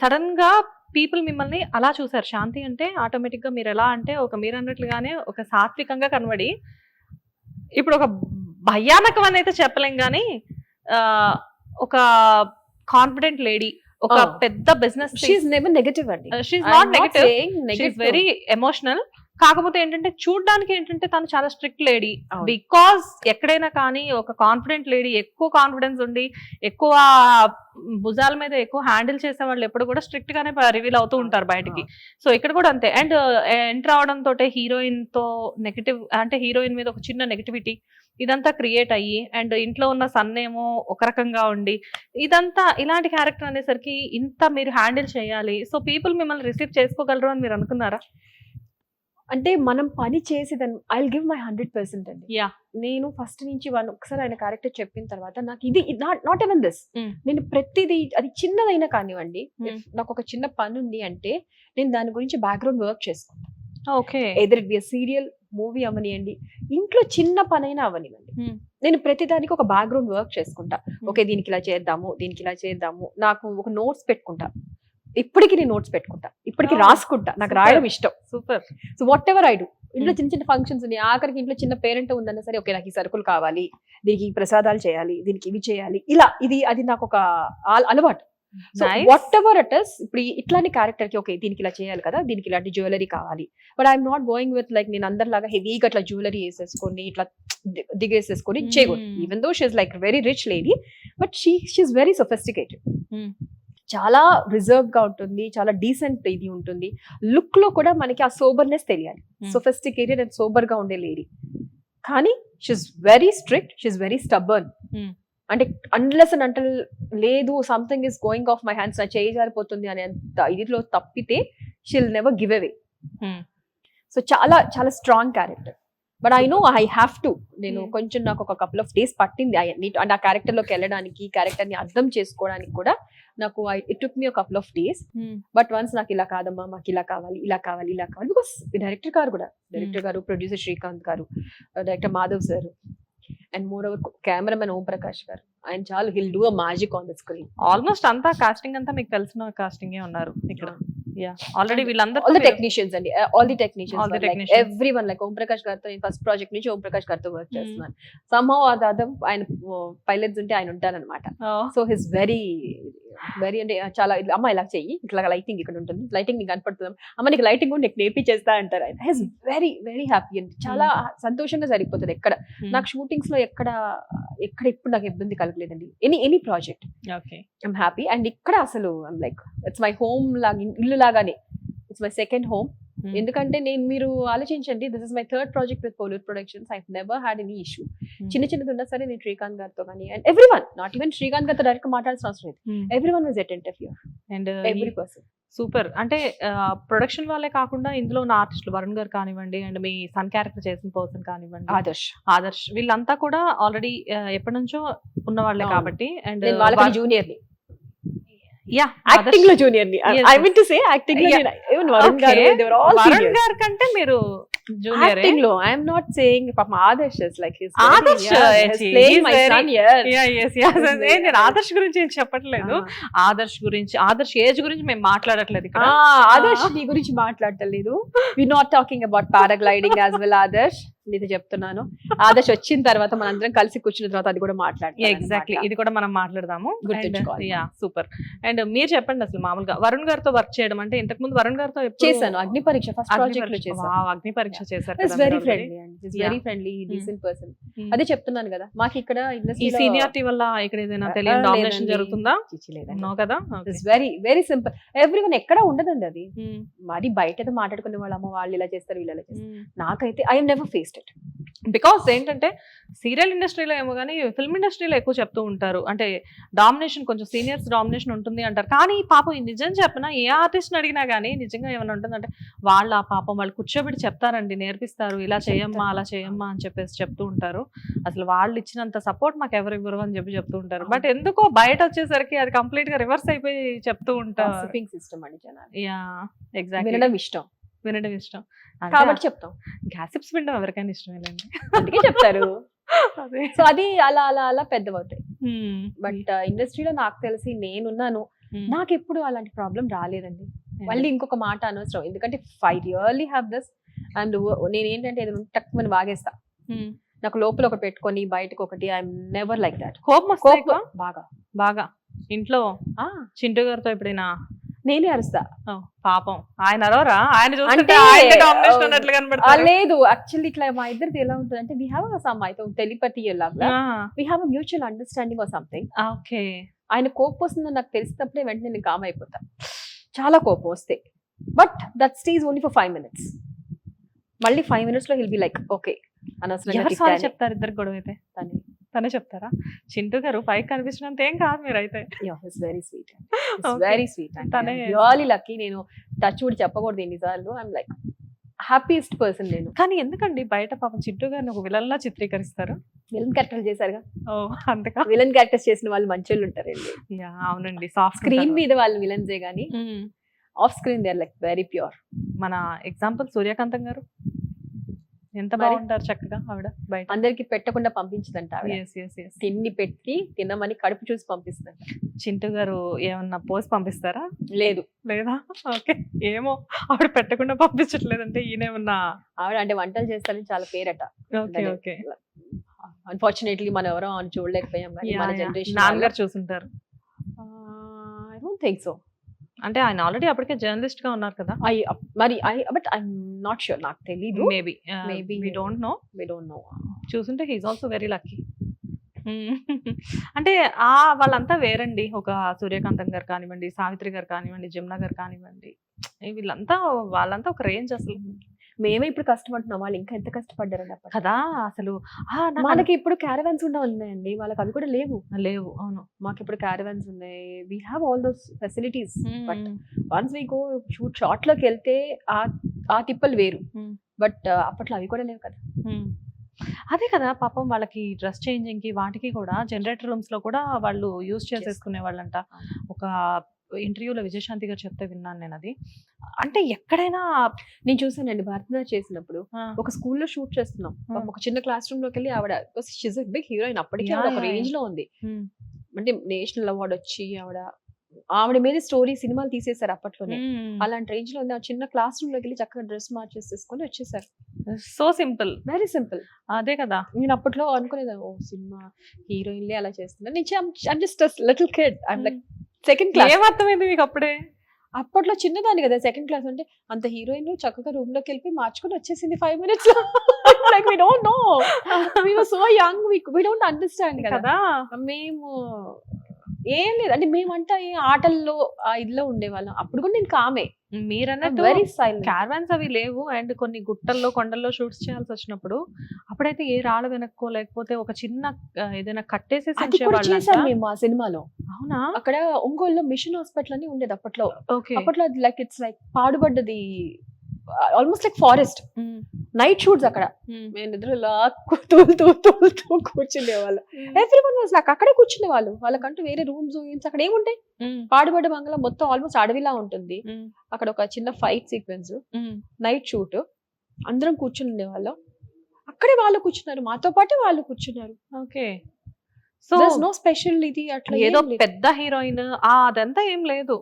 Sudden గా people మిమ్మల్ని అలా చూసారు. శాంతి అంటే ఆటోమేటిక్ గా మీరు ఎలా అంటే మీరు అన్నట్లుగానే ఒక సాత్వికంగా కనబడి ఇప్పుడు ఒక భయానకం అని అయితే చెప్పలేం గానీ ఒక కాన్ఫిడెంట్ లేడీ, ఒక పెద్ద బిజినెస్, షీఈస్ నెవర్ నెగటివ్ అండి. She's not negative, she's very emotional. కాకపోతే ఏంటంటే చూడడానికి ఏంటంటే తను చాలా స్ట్రిక్ట్ లేడీ. బికాస్ ఎక్కడైనా కానీ ఒక కాన్ఫిడెంట్ లేడీ, ఎక్కువ కాన్ఫిడెన్స్ ఉండి ఎక్కువ భుజాల మీద ఎక్కువ హ్యాండిల్ చేసే వాళ్ళు ఎప్పుడు కూడా స్ట్రిక్ట్ గానే రివీల్ అవుతూ ఉంటారు బయటికి. సో ఇక్కడ కూడా అంతే. అండ్ ఎంటర్ అవడంతో హీరోయిన్ తో నెగటివ్, అంటే హీరోయిన్ మీద ఒక చిన్న నెగటివిటీ ఇదంతా క్రియేట్ అయ్యి, అండ్ ఇంట్లో ఉన్న సన్ ఏమో ఒక రకంగా ఉండి, ఇదంతా ఇలాంటి క్యారెక్టర్ అనేసరికి ఇంత మీరు హ్యాండిల్ చేయాలి. సో పీపుల్ మిమ్మల్ని రిసీవ్ చేసుకోగలరు అని మీరు అనుకున్నారా? అంటే మనం పని చేసేదాన్ని ఐ విల్ గివ్ మై 100% అండి. యా, నేను ఫస్ట్ నుంచి ఒకసారి ఆయన క్యారెక్టర్ చెప్పిన తర్వాత నాకు ఇది నాట్ ఎవెన్ దిస్, నేను ప్రతిదీ అది చిన్నదైనా కానివ్వండి, నాకు ఒక చిన్న పని ఉంది అంటే నేను దాని గురించి బ్యాక్గ్రౌండ్ వర్క్ చేసుకుంటాను. Okay, either it be serial, movie అవనివ్వండి, ఇంట్లో చిన్న పనైనా అవనివ్వండి, నేను ప్రతిదానికి ఒక బ్యాక్గ్రౌండ్ వర్క్ చేసుకుంటా. ఓకే, దీనికి ఇలా చేద్దాము, దీనికి ఇలా చేద్దాము, నాకు ఒక నోట్స్ పెట్టుకుంటా. ఇప్పటికి నేను నోట్స్ పెట్టుకుంటా, ఇప్పటికి రాసుకుంటా, నాకు రాయడం ఇష్టం. Super. So what ever I do, ఇంట్లో చిన్న చిన్న ఫంక్షన్స్ ఉన్నాయి, ఆఖరికి ఇంట్లో చిన్న పేరెంట్ ఉందన్నా సరే, ఓకే నాకు ఈ సరుకులు కావాలి, దీనికి ప్రసాదాలు చేయాలి, దీనికి ఇవి చేయాలి, ఇలా అది నాకు ఒక అలవాటు. So what ever it is, ఇప్పుడు ఇట్లాంటి క్యారెక్టర్ కి ఓకే దీనికి ఇలా చేయాలి కదా, దీనికి ఇలాంటి జ్యువెలరీ కావాలి, but I'm not going with like నేను అందరిలాగా హెవీగా అట్లా జ్యువెలరీ వేసేసుకొని ఇట్లా దిగేసేసుకొని చేయకూడదు. Even though she's like very rich lady, but she's very sophisticated. చాలా రిజర్వ్ గా ఉంటుంది, చాలా డీసెంట్ ఇది ఉంటుంది. లుక్ లో కూడా మనకి ఆ సోబర్నెస్ తెలియాలి, సొఫిస్టికేటెడ్ అండ్ సోబర్ గా ఉండే లేడీ. కానీ she's very strict, she's very stubborn. అంటే అన్లెస్ అండ్ అంటల్ లేదు something is going off my hands, నా చేయి జారిపోతుంది అనే అంత ఇదిలో తప్పితే she will never give away. So చాలా చాలా strong character. But I know I have to, నేను కొంచెం నాకు ఒక కపుల్ ఆఫ్ డేస్ పట్టింది అండ్ ఆ క్యారెక్టర్ లోకి వెళ్ళడానికి, క్యారెక్టర్ ని అర్థం చేసుకోవడానికి కూడా నాకు it took me couple of days. But once నాకు ఇలా కాదమ్మా, మాకు ఇలా కావాలి, ఇలా కావాలి, ఇలా కావాలి, బికాస్ డైరెక్టర్ గారు, ప్రొడ్యూసర్ శ్రీకాంత్ గారు, director Madhav sir, and moreover cameraman Om Prakash గారు, ఆయన చాలు he'll do a magic on the screen. Almost అంతా కాస్టింగ్ అంతా మీకు తెలిసిన కాస్టింగ్ ఉన్నారు ఇక్కడ. ఆల్రెడీ వీళ్ళందరూ ఆల్ ది టెక్నీషియన్స్ అండి, all the technicians, everyone. Like Om Prakash గారితో నేను ఫస్ట్ ప్రాజెక్ట్ నుంచి ఓం ప్రకాష్ గారితో వర్క్ చేస్తున్నాను. సమ్హౌ అదర్ ఆయన పైలట్స్ ఉంటే ఆయన ఉంటారనమాట. సో హిస్ వెరీ అంటే చాలా అమ్మ ఇలా చెయ్యి, ఇట్లా లైటింగ్ ఇక్కడ ఉంటుంది, లైటింగ్ నీకు కనపడుతుంది, అమ్మ నీకు లైటింగ్ కూడా నీకు నేర్పి చేస్తా అంటారు. ఆయన హిస్ వెరీ వెరీ హ్యాపీ అండి, చాలా సంతోషంగా సరిపోతుంది. ఎక్కడ నాకు షూటింగ్స్ లో ఎక్కడ ఇప్పుడు నాకు ఇబ్బంది కలగలేదండి. Any project I'm happy. And ఇక్కడ అసలు I'm like it's my home లాగా, ఇల్లు లాగానే, ఇట్స్ మై సెకండ్ హోమ్. ఎందుకంటే మీరు ఆలోచించండి, this is my third project with Polur productions. I never had any issue. చిన్నది ఉన్నా సరే నేను శ్రీకాంత్ గారితో కానీ, and everyone, not even Srikanth గారితో డైరెక్ట్ మాట్లాడాల్సిన అవసరం లేదు, everyone was attentive here, and every person. Super. అంటే ప్రొడక్షన్ వాళ్ళే కాకుండా ఇందులో ఉన్న ఆర్టిస్టులు వరుణ్ గారు కానివ్వండి, అండ్ మీ సన్ క్యారెక్టర్ చేసిన పర్సన్ కానివ్వండి, ఆదర్శ్ వీళ్ళంతా కూడా ఆల్రెడీ ఎప్పటి నుంచో ఉన్న వాళ్ళే కాబట్టి, అండ్ వాళ్ళకి జూనియర్ ని, యా యాక్టింగ్ లో జూనియర్ ని, I mean to say acting లో ఈవెన్ వరుణ్ గారు కంటే మీరు జూనియర్. యాక్టింగ్ లో ఐ యామ్ నాట్ సేయింగ్ పాపం Adarsh is like his Adarsh playing my son here. నేను ఆదర్శ్ గురించి ఏం చెప్పట్లేదు, ఆదర్శ్ ఏజ్ గురించి మేము మాట్లాడట్లేదు ఇక్కడ. ఆదర్శ్ నీ గురించి మాట్లాడట్లేదు, we not talking about paragliding as well. Adarsh నీతో చెప్తున్నాను, ఆదర్శ్ వచ్చిన తర్వాత మన అందరం కలిసి కూర్చున్న తర్వాత అది కూడా మాట్లాడతాం. ఎగ్జాక్ట్లీ, ఇది కూడా మనం మాట్లాడదాము, గుర్తుంచుకోవాలి. సూపర్. అండ్ మీరు చెప్పండి అసలు మామూలుగా వరుణ్ గారితో వర్క్ చేయడం అంటే, ఇంతకు ముందు వరుణ్ గారితో చేశాను, అగ్ని పరీక్ష ఫస్ట్ ప్రాజెక్ట్ లో చేశాను. అగ్ని పరీక్ష చేశారు. Very friendly and very friendly decent person. అదే చెప్తున్నాను కదా, మాకు ఇక్కడ ఈ సీనియారిటీ వల్ల ఇక్కడ ఏదైనా తెలియని డామినేషన్ జరుగుతుందా? నో కదా, వెరీ వెరీ సింపుల్. ఎవ్రీవన్ ఎక్కడ ఉండదండి అది. మరి బయట మాట్లాడుకునే వాళ్ళు అమ్మ వాళ్ళు ఇలా చేస్తారు, వీళ్ళు ఇలా చేస్తారు. నాకైతే I have never faced it. Because ఏంటంటే సీరియల్ ఇండస్ట్రీలో ఏమో కానీ ఫిల్మ్ ఇండస్ట్రీలో ఎక్కువ చెప్తూ ఉంటారు, అంటే డామినేషన్ కొంచెం సీనియర్స్ డామినేషన్ ఉంటుంది అంటారు. కానీ పాపం నిజం చెప్పినా ఏ ఆర్టిస్ట్ని అడిగినా కానీ నిజంగా ఏమైనా ఉంటుందంటే వాళ్ళ పాపం వాళ్ళు కూర్చోబెట్టి చెప్తారండి, నేర్పిస్తారు, ఇలా చేయమ్మా అలా చేయమ్మా అని చెప్పేసి చెప్తూ ఉంటారు. అసలు వాళ్ళు ఇచ్చినంత సపోర్ట్ మాకు ఎవరు ఇవ్వరు అని చెప్తూ ఉంటారు. బట్ ఎందుకో బయట వచ్చేసరికి అది కంప్లీట్ గా రివర్స్ అయిపోయి చెప్తూ ఉంటారు. సిస్టమ్ అండి జనాలు. యా ఎగ్జాక్ట్లీ, వినడం ఇష్టం కాబట్టి చెప్తాం. గ్యాసిప్స్ వినడం ఎవరికైనా ఇష్టమే లేండి, అందుకే చెప్తారు. సో అది అలా అలా అలా పెద్దవవుతాయి. బట్ ఇండస్ట్రీలో నాకు తెలిసి నేనున్నాను, నాకు ఎప్పుడు అలాంటి ప్రాబ్లం రాలేదండి. మళ్ళీ ఇంకొక మాట అనవసరం, ఎందుకంటే I really have this. And నేను ఏంటంటే ఏదైనా టక్కుమని వాగేస్తా. నాకు లోపల ఒకటి పెట్టుకొని బయటకు ఒకటి, ఐఎమ్ నెవర్ లైక్ దాట్. కోపం బాగా బాగా ఇంట్లో చింటూ గారితో ఎప్పుడైనా నేనే అరుస్తా. పాపం ఆయన అరవరా? ఆయన చూస్తుంటే అంటే, ఆయనకే domination ఉన్నట్లు కనబడతారు. లేదు, యాక్చువల్లీ ఇట్లా మా ఇద్దరిది ఎలా ఉంటుంది అంటే వీ హ్యావ్ సమ్ అయితే టెలిపతి లాగా, we have mutual understanding or something. Okay. ఆయన కోపం వస్తుందని నాకు తెలిసినప్పుడే వెంటనే నేను కామ్ అయిపోతా, చాలా కోపం వస్తే. But that stage only for 5 minutes. మళ్ళీ 5 minutes లో హిల్ బి లైక్ ఓకే ఎవరు సారీ చెప్తారు ఇద్దరు గొడవ అయితే? తనే చెప్తారా? చింటూ గారు పైకి కనిపించినంత ఏం కాదు మీరు అయితే. Very sweet, very sweet. తనే రియల్లీ లక్కీ. నేను టచ్ కూడా చెప్పకూడదు ఎన్నిసార్లు, ఐఎమ్ లైక్ హ్యాపీయెస్ట్ పర్సన్ నేను. కానీ ఎందుకండి బయట పాపం చింటూ గారిని ఒక విలన్ లా చిత్రీకరిస్తారు? విలన్ క్యారెక్టర్ చేశారుగా. అంతగా విలన్ క్యారెక్టర్స్ చేసిన వాళ్ళు మంచోళ్ళు ఉంటారండి. అవునండి, సాఫ్ట్ స్క్రీన్ మీద వాళ్ళు విలన్సే గానీ off screen they are like very pure. మన ఎగ్జాంపుల్ సూర్యకాంతం గారు ఎంత బాగుంటారు చక్కగా. ఆవిడ బయట అందరికి పెట్టకుండా పంపించదంట ఆవిడ. తిండి పెట్టి తినమని కడుపు చూసి పంపిస్తుందంట. చింటూ గారు ఏమన్నా పోసి పంపిస్తారా? లేదు. లేదా? ఓకే. ఏమో ఆవిడ పెట్టకుండా పంపించట్లేదంటే ఈయనేమన్నా ఆవిడ అంటే వంటలు చేస్తారని చాలా పేరట. Okay okay. అన్ఫార్చునేట్లీ మనం ఎవరో అని చూడలేకపోయాం కానీ మన జనరేషన్ నాన్నగారు చూసుంటారు. I don't think so. అంటే ఆయన ఆల్రెడీ అప్పటికే జర్నలిస్ట్ గా ఉన్నారు కదా. మరి బట్ ఐఎమ్ నాట్ షూర్, నాకు తెలీదు. Maybe we don't know. చూసుంటే హీఈస్ ఆల్సో వెరీ లక్కీ. అంటే వాళ్ళంతా వేరండి. ఒక సూర్యకాంతం గారు కానివ్వండి, సావిత్రి గారు కానివ్వండి, జమున గారు కానివ్వండి, వాళ్ళంతా ఒక రేంజ్. అసలు మేమే ఇప్పుడు కష్టపడుతున్నాం, వాళ్ళు ఇంకా ఎంత కష్టపడ్డారండి కదా. అసలు మనకి ఇప్పుడు క్యారవాన్స్ ఉన్నాయండి, వాళ్ళకి అవి కూడా లేవు. అవును, మాకు ఇప్పుడు క్యారవాన్స్ ఉన్నాయి, we have all those facilities. But once we go short లోకి వెళ్తే ఆ తిప్పలు వేరు. బట్ అప్పట్లో అవి కూడా లేవు కదా. అదే కదా పాపం, వాళ్ళకి డ్రెస్ చేంజింగ్ కి వాటికి కూడా జనరేటర్ రూమ్స్ లో కూడా వాళ్ళు యూజ్ చేసేసుకునే వాళ్ళంట. ఒక ఇంటర్వ్యూలో విజయశాంతి గారు చెప్తే విన్నాను నేను అది. అంటే ఎక్కడైనా నేను చూసానండి, భరతనాట్యం చేసినప్పుడు ఒక స్కూల్లో షూట్ చేస్తున్నాం, ఒక చిన్న క్లాస్ రూమ్ లోకి వెళ్ళి ఆవిడ బిగ్ హీరోయిన్, అప్పటికే ఒక రేంజ్ లో ఉంది. అంటే నేషనల్ అవార్డు వచ్చి ఆవిడ మీద స్టోరీ సినిమాలు తీసేశారు అప్పట్లోనే. అలాంటి రేంజ్ లో ఉంది. ఆ చిన్న క్లాస్ రూమ్ లోకి వెళ్ళి చక్కగా డ్రెస్ మార్చేసేసుకొని వచ్చేసారు. So simple, very simple. అదే కదా. నేను అప్పట్లో అనుకునేది, ఓ సినిమా హీరోయిన్లే అలా చేస్తున్నారు. నేను just little kid, I'm like second class. ఏమర్థమైంది మీకు అప్పుడే? అప్పట్లో చిన్నదాన్ని కదా, సెకండ్ క్లాస్. అంటే అంత హీరోయిన్ చక్కగా రూమ్ లోకి వెళ్ళి మార్చుకొని వచ్చేసింది 5 minutes లో. Like we don't know, we were so young, we don't understand కదా. మేము ఏం లేదు అంటే మేమంతా ఆటల్లో ఇదిలో ఉండేవాళ్ళం. అప్పుడు కూడా నేను కామే. మీరన్నట్టు వెరీ సైలెంట్. క్యారవాన్స్ అవి లేవు. అండ్ కొన్ని గుట్టల్లో కొండల్లో షూట్స్ చేయాల్సి వచ్చినప్పుడు అప్పుడైతే ఏ రాళ్ళ వెనక్కో లేకపోతే ఒక చిన్న ఏదైనా కట్టేసేసి చేసాం మేము ఆ సినిమాలో. అవునా? అక్కడ ఒంగోలులో మిషన్ హాస్పిటల్ అని ఉండేది అప్పట్లో. ఓకే. అప్పట్లో లైక్ ఇట్స్ లైక్ పాడుబడ్డది, almost like forest. Night shoots అక్కడ. మేము నిద్రలా తోలుతూ కూర్చునే వాళ్ళు. ఎవ్రీవన్ వాజ్ లైక్ అక్కడే కూర్చునే వాళ్ళు. వాళ్ళకంటూ వేరే రూమ్స్ అక్కడ ఏముంటాయి? పాడుబడ్డ బంగ్లా మొత్తం ఆల్మోస్ట్ అడవిలా ఉంటుంది. అక్కడ ఒక చిన్న ఫైట్ సీక్వెన్స్, నైట్ షూట్, అందరం కూర్చుని ఉండేవాళ్ళం. అక్కడే వాళ్ళు కూర్చున్నారు, మాతో పాటు వాళ్ళు కూర్చున్నారు. ఓకే. సో నో స్పెషల్ ఇది అట్లా ఏదో పెద్ద హీరోయిన్ అదంతా ఏం లేదు.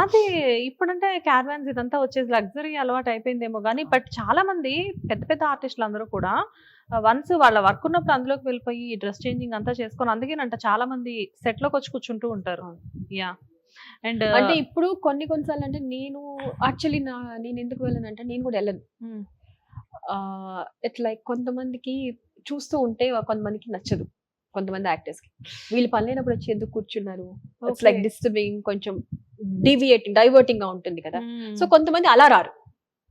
అదే ఇప్పుడంటే క్యారవాన్స్ ఇదంతా వచ్చేసి లగ్జరీ అలవాటు అయిపోయిందేమో కానీ, బట్ చాలా మంది పెద్ద పెద్ద ఆర్టిస్టులు అందరూ కూడా వన్స్ వాళ్ళ వర్క్ ఉన్నప్పుడు అందులోకి వెళ్ళిపోయి డ్రెస్ చేంజింగ్ అంతా చేసుకొని, అందుకేనంట చాలా మంది సెట్ లోకి వచ్చి కూర్చుంటూ ఉంటారు. యా. అండ్ అంటే ఇప్పుడు కొన్నిసార్లు అంటే నేను యాక్చువల్లీ నేను ఎందుకు వెళ్ళానంటే, నేను కూడా వెళ్ళను. ఇట్లా కొంతమందికి చూస్తూ ఉంటే కొంతమందికి నచ్చదు, కొంతమంది యాక్టర్స్ కి. వీళ్ళు పని లేనప్పుడు వచ్చి ఎందుకు కూర్చున్నారు, ఇట్స్ లైక్ డిస్టర్బింగ్, కొంచెం డైవర్టింగ్ గా ఉంటుంది కదా. సో కొంతమంది అలా రారు.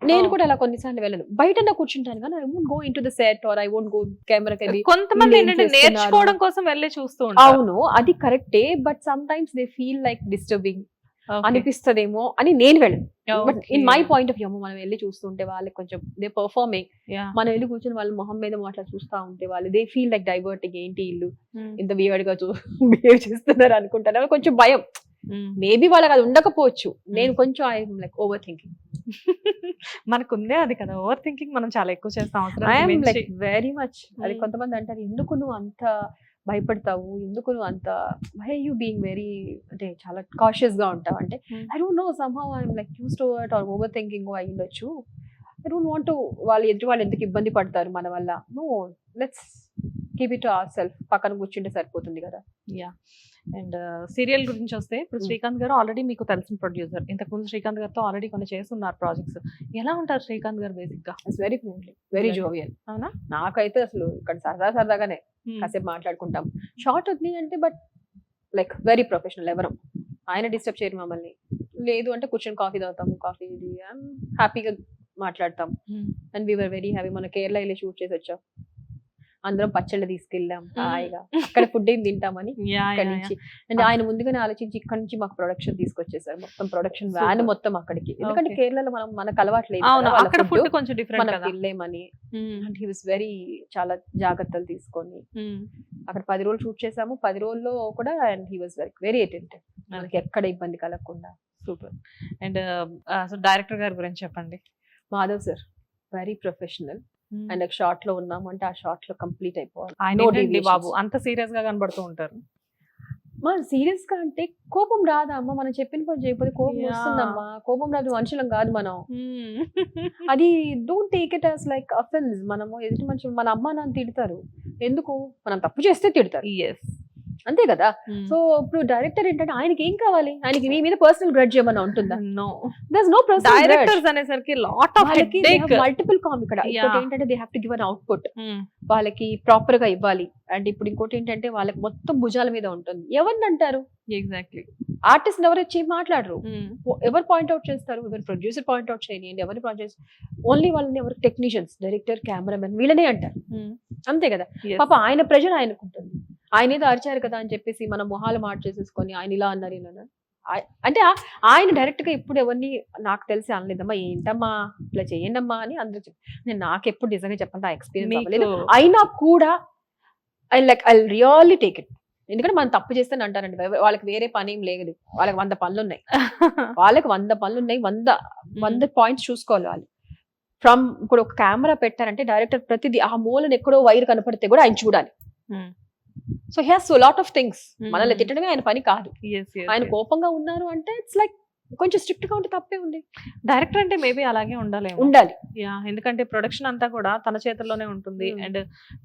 నేను కూడా అలా కొన్నిసార్లు వెళ్ళను, బయట కూర్చుంటాను కానీ I won't go into the set or I won't go కెమెరాకి వెళ్ళి. కొంతమంది నేర్చుకోవడం కోసం వెళ్ళి చూస్తూ ఉంటారు. అవును, అది కరెక్టే. But sometimes they feel like disturbing అనిపిస్తదేమో అని నేను వెళ్ళను. But in my point of view, మనం వెళ్ళి చూస్తుంటే వాళ్ళకి కొంచెం దే పర్ఫార్మింగ్, మనం వెళ్ళి కూర్చొని వాళ్ళ మొహం మీద అట్లా చూస్తా ఉంటే వాళ్ళు దే ఫీల్ లైక్ డైవర్టింగ్, ఏంటి ఇల్లు ఇంత వియర్డ్ గా బిహేవ్ చేస్తున్నారు అనుకుంటారు. కొంచెం భయం. మేబీ వాళ్ళకి అది ఉండకపోవచ్చు. నేను కొంచెం ఐఎమ్ లైక్ ఓవర్ థింకింగ్. మనకుందే అది కదా, ఓవర్ థింకింగ్ మనం చాలా ఎక్కువ చేస్తాం. I'm like very much. అది కొంతమంది అంటారు, ఎందుకు నువ్వు అంత భయపడతావు ఎందుకు నువ్వు అంత వై యూ బీయింగ్ వెరీ అంటే చాలా కాషియస్ గా ఉంటావు అంటే I don't know somehow I'm like use to it or over thinking అయి ఉండొచ్చు ఐ డోంట్ వాంట్ ఎదుటి వాళ్ళు ఎందుకు ఇబ్బంది పడతారు మన వల్ల no let's keep it our self పక్కన కూర్చుంటే సరిపోతుంది కదా. యా. అండ్ సీరియల్ గురించి వస్తే ఇప్పుడు శ్రీకాంత్ గారు ఆల్రెడీ మీకు తెలిసిన ప్రొడ్యూసర్, ఇంతకుముందు శ్రీకాంత్ గారితో ఆల్రెడీ కొన్ని చేస్తున్నారు ప్రాజెక్ట్స్. ఎలా ఉంటారు శ్రీకాంత్ గారు బేసిక్ గా? It's very friendly, very jovial. అవునా? నాకైతే అసలు ఇక్కడ సరదాగానే కాసేపు మాట్లాడుకుంటాం, షార్ట్ వద్దు అంటే, బట్ లైక్ వెరీ ప్రొఫెషనల్. ఎవరు ఆయన డిస్టర్బ్ చేయరు మమ్మల్ని. లేదు అంటే కూర్చొని కాఫీ తాగుతాము, కాఫీ ఇది హ్యాపీగా మాట్లాడతాం. And we're very happy. మన కేరళ వెళ్ళి షూట్ చేసి వచ్చాం, అందరం పచ్చళ్ళు తీసుకెళ్ళాం హాయిగా, అక్కడ ఫుడ్ ఏం తింటామని ఇక్కడ నుంచి. అండ్ ఆయన ముందుగానే ఆలోచించి ఇక్కడ నుంచి మాకు ప్రొడక్షన్ తీసుకొచ్చేసారు, మొత్తం ప్రొడక్షన్ వ్యాన్ మొత్తం అక్కడికి. ఎందుకంటే కేరళలో మనకు అలవాట్లేదు మనం వెళ్ళేమని. అండ్ హీ వాస్ వెరీ చాలా జాగ్రత్తలు తీసుకొని అక్కడ 10 రోజులు షూట్ చేసాము. 10 రోజుల్లో కూడా and he was very attentive, మనకి ఎక్కడ ఇబ్బంది కలగకుండా. సూపర్. అండ్ డైరెక్టర్ గారి గురించి చెప్పండి. Madhav sir very professional. And short లో ఉన్నాము అంటే ఆ షార్ట్ లో కంప్లీట్ అయిపోవాలి. ఆయన బాబు అంత సీరియస్ గా కనబడుతూ ఉంటారు. మన సీరియస్ గా అంటే కోపం రాదా అమ్మ, మనం చెప్పిన పని చేయకపోతే కోపం వస్తుందమ్మా. కోపం రాదు, మనుషులం కాదు మనం. అది don't take it as like offence. మనము ఎదుటి మనుషులు, మన అమ్మ నాన్న తిడతారు ఎందుకు, మనం తప్పు చేస్తే తిడతారు, అంతే కదా. సో ఇప్పుడు డైరెక్టర్ ఏంటంటే ఆయనకి ఏం కావాలి, ఆయనకి మీ మీద పర్సనల్ గ్రడ్జ్ ఏమైనా ఉంటుందా? No, there is no personal directors అనేసరికి లాట్ ఆఫ్ హెడేక్, మల్టిపుల్ కామ్. ఇక్కడ ఏంటంటే they have to give an output, వాళ్ళకి ప్రాపర్ గా ఇవ్వాలి. అండ్ ఇప్పుడు ఇంకోటి ఏంటంటే వాళ్ళకి మొత్తం భుజాల మీద ఉంటుంది. ఎవరిని అంటారు? ఎగ్జాక్ట్లీ ఆర్టిస్ట్ ఎవరు వచ్చి మాట్లాడరు, ఎవరు పాయింట్అవుట్ చేస్తారు? ఎవరు ప్రొడ్యూసర్ పాయింట్అవుట్ చేయండి, ఎవరు ప్రాజెక్ట్ ఓన్లీ వాళ్ళని, ఎవరు టెక్నీషియన్స్, డైరెక్టర్, కెమెరామెన్, వీళ్ళనే అంటారు, అంతే కదా. పాప ఆయన ప్రెజర్ ఆయనకు ఉంటుంది. ఆయన ఏదో అరిచారు కదా అని చెప్పేసి మనం మొహాలు మార్చేసేసుకొని ఆయన ఇలా అన్నారు ఇలా అన్నారు అంటే ఆయన డైరెక్ట్ గా ఎప్పుడు ఎవరిని నాకు తెలిసి అనలేదమ్మా, ఏంటమ్మా ఇట్లా చేయండమ్మా అని అందరూ నేను నాకు ఎప్పుడు నిజంగా చెప్పండి ఆ ఎక్స్పీరియన్స్ అవ్వలేదు. అయినా కూడా ఐ రియల్లీ టేక్ ఇట్. ఎందుకంటే మనం తప్పు చేస్తే అంటారండి, వాళ్ళకి వేరే పని ఏం లేదు, వాళ్ళకి 100 పనులు ఉన్నాయి, వాళ్ళకి 100 పనులు ఉన్నాయి, 100 పాయింట్స్ చూసుకోవాలి వాళ్ళు. ఫ్రమ్ ఇప్పుడు ఒక కెమెరా పెట్టారంటే డైరెక్టర్ ప్రతిదీ ఆ మూలను ఎక్కడో వైర్ కనపడితే కూడా ఆయన చూడాలి. So he has so lot of things. మనల్ని తిట్టడమే ఆయన పని కాదు. ఆయన కోపంగా ఉన్నారు అంటే ఇట్స్ లైక్ కొంచెం స్ట్రిక్ట్ గా ఉంటే తప్పే ఉంది. డైరెక్టర్ అంటే మేబీ అలాగే ఉండాలి. ఎందుకంటే ప్రొడక్షన్ అంతా కూడా తన చేతుల్లోనే ఉంటుంది. అండ్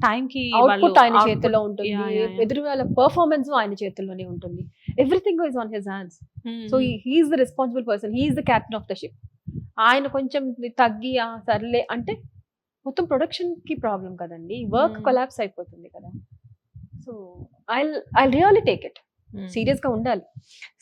టైం కి అవుట్పుట్ ఆయన చేతిలో ఉంటుంది, ఎదురు వాళ్ళ పర్ఫార్మెన్స్ ఆయన చేతుల్లోనే ఉంటుంది. Everything is on his hands. So he's the responsible person, he's the captain of the ship. ఆయన కొంచెం తగ్గి సర్లే అంటే మొత్తం ప్రొడక్షన్ కి ప్రాబ్లం కదండి, వర్క్ కొలాప్స్ అయిపోతుంది కదా. So I really take it, serious గా ఉండాలి.